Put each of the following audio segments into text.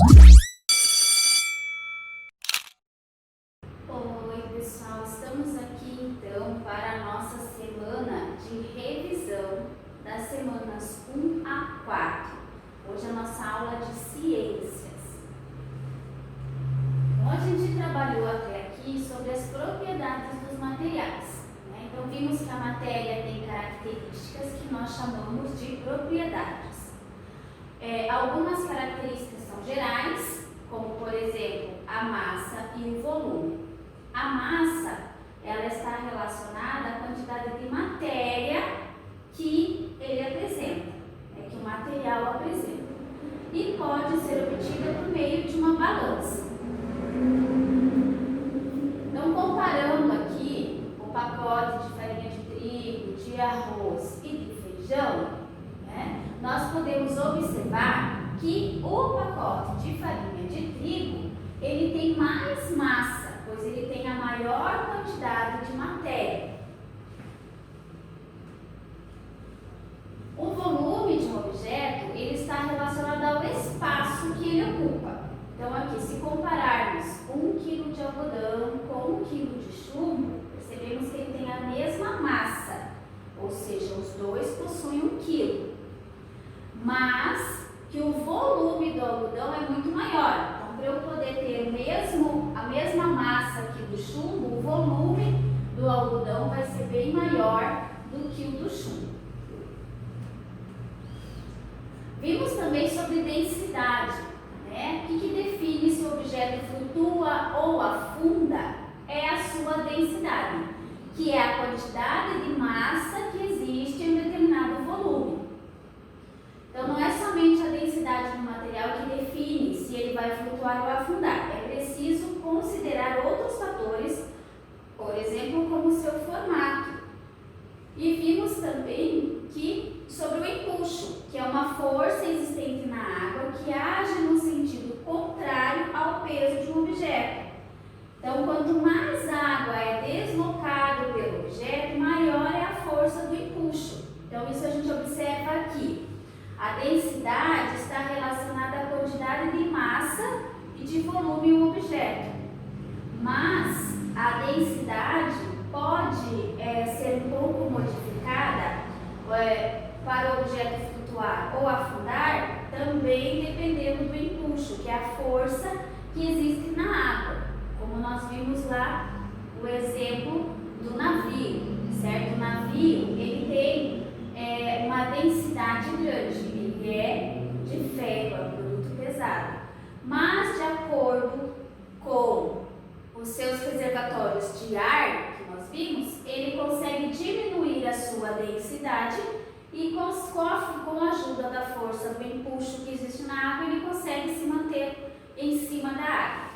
Oi, pessoal, estamos aqui então para a nossa semana de revisão das semanas 1 a 4. Hoje é a nossa aula de ciências. Então, a gente trabalhou até aqui sobre as propriedades dos materiais, né? Então, vimos que a matéria tem características que nós chamamos de propriedades. Algumas características são gerais, como por exemplo a massa e o volume. A massa, ela está relacionada à quantidade de matéria que ele apresenta, que o material apresenta, e pode ser obtida por meio de uma balança. Então, comparando aqui o pacote de farinha de trigo, de arroz e de feijão, nós podemos observar que o pacote de farinha de trigo, ele tem mais massa, pois ele tem a maior quantidade de matéria. O volume de um objeto, ele está relacionado ao espaço que ele ocupa. Então aqui, se compararmos 1 kg de algodão com 1 kg de chumbo, percebemos que ele tem a mesma massa, ou seja, os dois possuem 1 kg. Mas que o volume do algodão é muito maior. Então, para eu poder ter a mesma massa aqui do chumbo, o volume do algodão vai ser bem maior do que o do chumbo. Vimos também sobre densidade, O que define se o objeto flutua ou afunda é a sua densidade, que é a quantidade de massa que existe em um determinado volume. Então, não é somente a densidade do material que define se ele vai flutuar ou afundar. É preciso considerar outros fatores, por exemplo, como o seu formato. E vimos também que sobre o empuxo, que é uma força existente na água que age no sentido contrário ao peso de um objeto. Então, quanto mais água é deslocada pelo objeto, maior é a força do empuxo. Então, isso a gente observa aqui. A densidade está relacionada à quantidade de massa e de volume em um objeto. Mas a densidade pode ser um pouco modificada para o objeto flutuar ou afundar, também dependendo do empuxo, que é a força que existe na água. Como nós vimos lá o exemplo do navio, certo? O navio, ele tem uma densidade grande, ele é de ferro, é um produto pesado, mas de acordo com os seus reservatórios de ar que nós vimos, ele consegue diminuir a sua densidade e com a ajuda da força do empuxo que existe na água, ele consegue se manter em cima da água.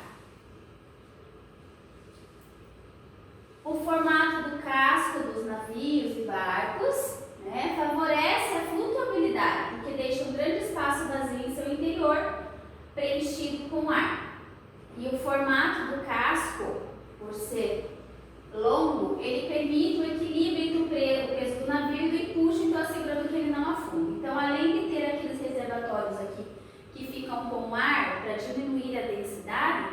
O formato do casco dos navios e barcos favorece a flutuabilidade, porque deixa um grande espaço vazio em seu interior, preenchido com ar. E o formato do casco, por ser longo, ele permite o equilíbrio entre o peso do navio e do empuxo, então assegurando que ele não afunde. Então, além de ter aqueles reservatórios aqui que ficam com ar para diminuir a densidade,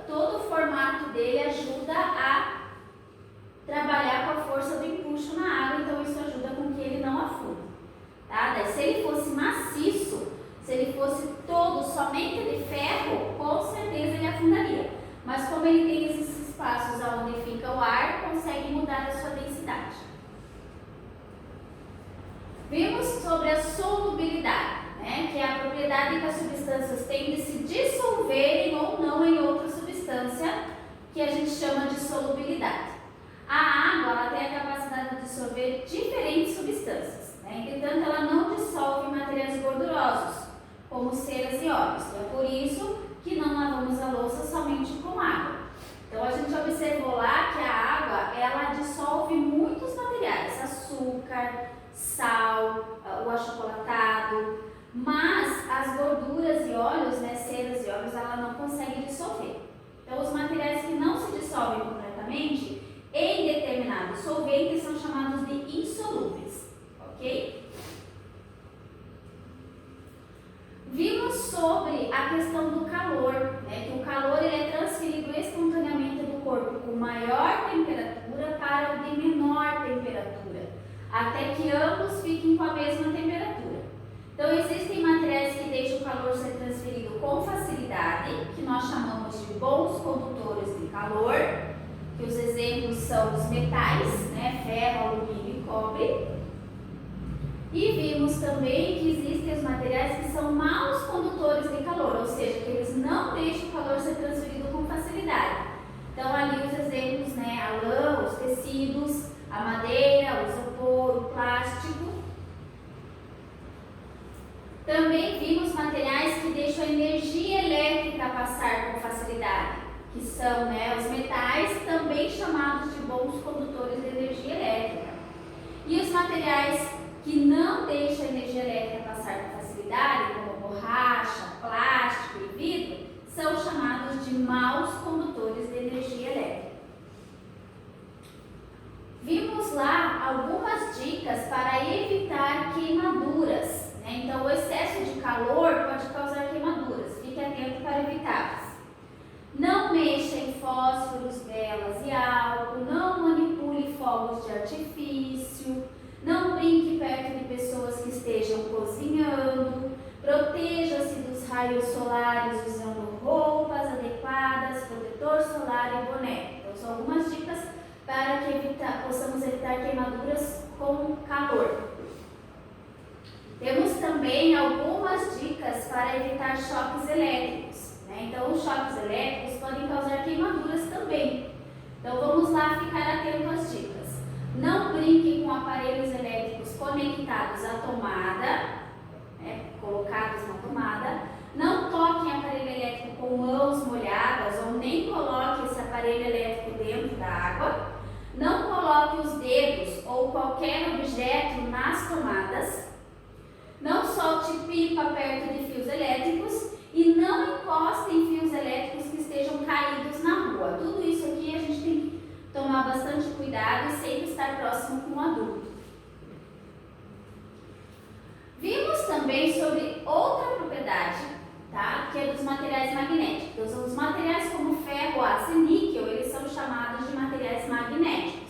todo o formato dele ajuda a trabalhar com a força do empuxo na água, então isso ajuda com que ele não afunde. Daí, se ele fosse maciço, se ele fosse todo somente de ferro, com certeza ele afundaria. Mas como ele tem esses espaços onde fica o ar, consegue mudar a sua densidade. Vimos sobre a solubilidade, que é a propriedade que as substâncias têm de se dissolverem ou não em outra substância, que a gente chama de solubilidade. A água, ela tem a capacidade de dissolver diferentes substâncias, entretanto ela não dissolve materiais gordurosos, como ceras e óleos. É por isso que não lavamos a louça somente com água. Então a gente observou lá que a água, ela dissolve muitos materiais, açúcar, sal, o achocolatado, mas as gorduras e óleos, ceras e óleos, ela não consegue dissolver. Então os materiais que não se dissolvem completamente, em determinados solventes, são chamados de insolúveis, ok? Vimos sobre a a questão do calor, né? Que o calor ele é transferido espontaneamente do corpo com maior temperatura para o de menor temperatura, até que ambos fiquem com a mesma temperatura. Então, existem materiais que deixam o calor ser transferido com facilidade, que nós chamamos de bons condutores de calor, que os exemplos são os metais, né? Ferro, alumínio e cobre. E vimos também que existem os materiais que são maus condutores de calor, ou seja, que eles não deixam o calor ser transferido com facilidade. Então, ali os exemplos, né? A lã, os tecidos, a madeira, o isopor, o plástico. Também vimos materiais que deixam a energia elétrica passar com facilidade, que são, né, os metais, também chamados de bons condutores de energia elétrica. E os materiais que não deixam a energia elétrica passar com facilidade, como borracha, plástico e vidro, são chamados de maus condutores de energia elétrica. Vimos lá algumas dicas para evitar queimaduras, né? Então, o excesso de calor pode causar queimaduras, fique atento para evitá-las. Não mexa em fósforos, velas e álcool, não manipule fogos de artifício, não brinque perto de pessoas que estejam cozinhando, proteja-se dos raios solares usando roupas adequadas, protetor solar e boné. Então, são algumas dicas para que possamos evitar queimaduras com calor. Temos também algumas dicas para evitar choques elétricos, né? Então, os choques elétricos podem causar queimaduras também. Então, vamos lá ficar atento às dicas. Não brinque com aparelhos elétricos conectados à tomada, né? Colocados na tomada. Não toque em aparelho elétrico com mãos molhadas ou nem coloque esse aparelho elétrico dentro da água. Não coloque os dedos ou qualquer objeto nas tomadas. Não solte pipa perto de fios elétricos e não encoste em fios elétricos que estejam caídos na rua. Tudo isso aqui a gente tem que tomar bastante cuidado e sempre estar próximo com o adulto. Vimos também sobre outra propriedade, tá? Que é dos materiais magnéticos. Os materiais como ferro, aço e níquel, eles são chamados de materiais magnéticos.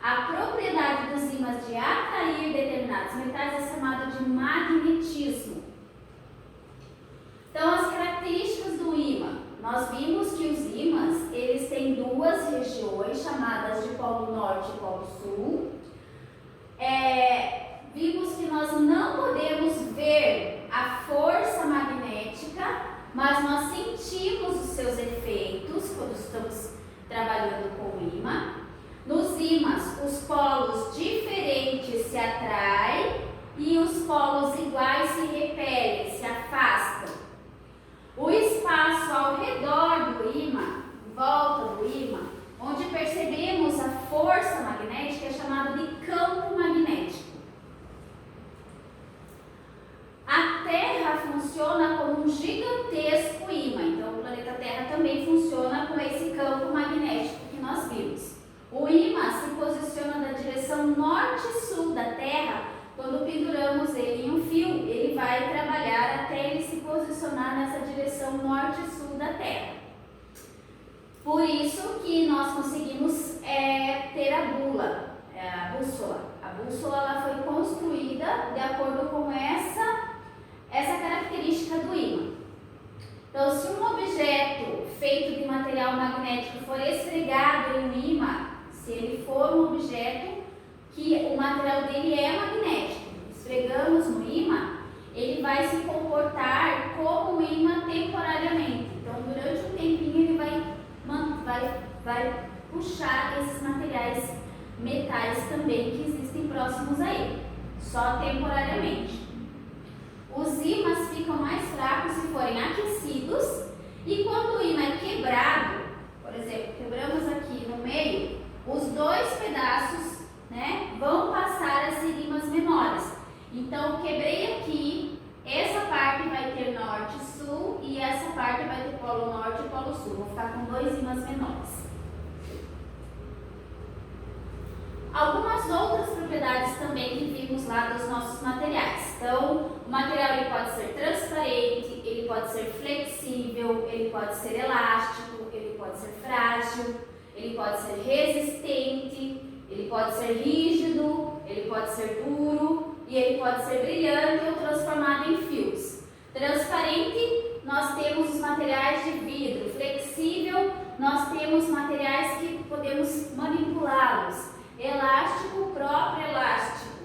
A propriedade dos ímãs de atrair determinados metais é chamada de magnetismo. Então, as características do ímã. Nós vimos que os ímãs, eles têm duas regiões chamadas de polo norte e polo sul. Vimos que nós não podemos ver a força magnética, mas nós sentimos os seus efeitos quando estamos trabalhando com o ímã. Nos ímãs, os polos diferentes se atraem e os polos iguais se repelem, se afastam. O espaço ao redor do ímã, em volta do ímã, onde percebemos a força magnética, é chamado de campo magnético. A Terra funciona como um gigantesco ímã, então o planeta Terra também funciona com esse campo magnético que nós vimos. O ímã se posiciona na direção norte-sul da Terra. Quando penduramos ele em um fio, ele vai trabalhar até ele se posicionar nessa direção norte-sul da Terra. Por isso que nós conseguimos ter a bússola. A bússola ela foi construída de acordo com essa característica do ímã. Então, se um objeto feito de material magnético for esfregado em um ímã, se ele for um objeto que o material dele é magnético, esfregamos no ímã, ele vai se comportar como um ímã temporariamente. Então, durante um tempinho, ele vai puxar esses materiais metais também que existem próximos a ele, só temporariamente. Os ímãs ficam mais fracos se forem aquecidos e quando o ímã é quebrado, por exemplo, quebramos aqui no meio, os dois pedaços, né, vão passar a ser ímãs menores. Então, quebrei aqui, essa parte vai ter norte e sul e essa parte vai ter polo norte e polo sul. Vou ficar com dois ímãs menores. Algumas outras propriedades também que vimos lá dos nossos materiais. Então, o material ele pode ser transparente, ele ele pode ser flexível, ele pode ser elástico, ele pode ser frágil, ele pode ser resistente, ele pode ser rígido, ele pode ser duro e ele pode ser brilhante ou transformado em fios. Transparente, nós temos os materiais de vidro. Flexível, nós temos materiais que podemos manipulá-los. Elástico, o próprio elástico.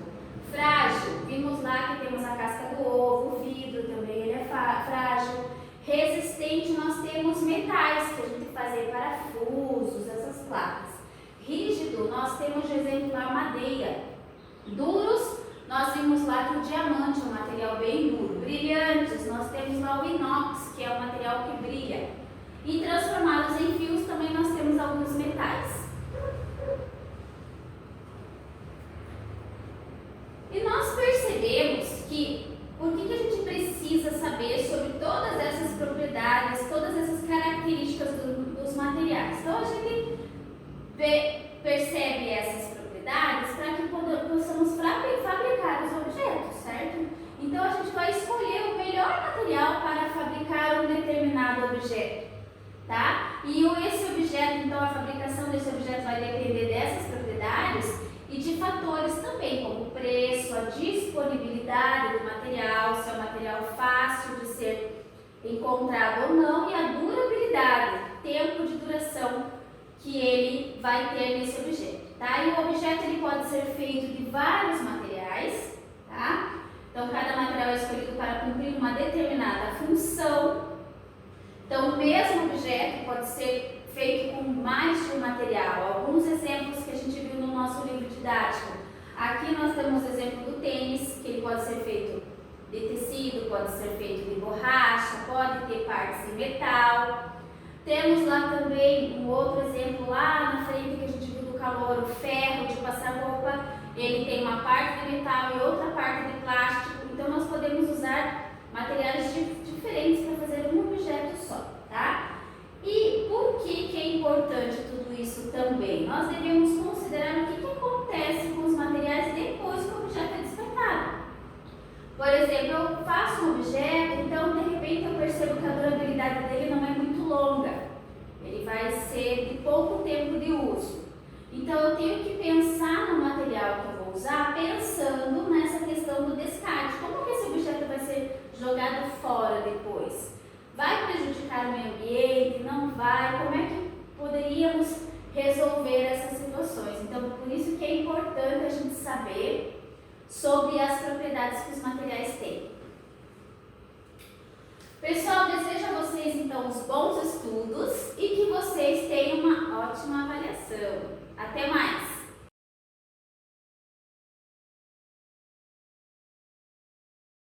Frágil, vimos lá que temos a casca do ovo, o vidro também ele é frágil. Resistente, nós temos metais que a gente tem que fazer parafusos, essas placas. Rígido, nós temos de exemplo lá madeira. Duros, nós vimos lá que o diamante é um material bem duro. Brilhantes, nós temos lá o inox, que é um material que brilha. E transformados em fios também nós temos alguns metais. E nós percebemos que por que a gente precisa saber sobre todas essas propriedades, todas essas características dos materiais. Então a gente percebe essas propriedades para que possamos fabricar os objetos, certo? Então a gente vai escolher o melhor material para fabricar um determinado objeto, tá? E esse objeto, então a fabricação desse objeto vai depender dessas propriedades e de fatores também, como o preço, a disponibilidade do material, se é um material fácil de ser encontrado ou não, e a durabilidade, tempo de duração que ele vai ter nesse objeto, tá? E o objeto ele pode ser feito de vários materiais, tá? Então, cada material é escolhido para cumprir uma determinada função. Então, o mesmo objeto pode ser feito com mais de um material. Alguns exemplos que a gente viu no nosso livro didático. Aqui nós temos o exemplo do tênis, que ele pode ser feito de tecido, pode ser feito de borracha, pode ter partes em metal. Temos lá também um outro exemplo lá na frente que a gente viu do calor, o ferro de passar roupa. Ele tem uma parte de metal e outra parte de plástico. Então nós podemos usar materiais diferentes para fazer um objeto só, tá? E por que é importante tudo isso também? Nós devemos considerar o que acontece com os materiais depois que o objeto é descartado. Por exemplo, eu faço um objeto, então de repente eu percebo que a durabilidade dele não é muito longa. Ele vai ser de pouco tempo de uso. Então eu tenho que pensar no material que eu vou usar pensando nessa questão do descarte. Como que esse objeto vai ser jogado fora depois? Vai prejudicar o meio ambiente? Não vai? Como é que poderíamos resolver essas situações? Então, por isso que é importante a gente saber sobre as propriedades que os materiais têm. Pessoal, desejo a vocês então os bons estudos e que vocês tenham uma ótima avaliação.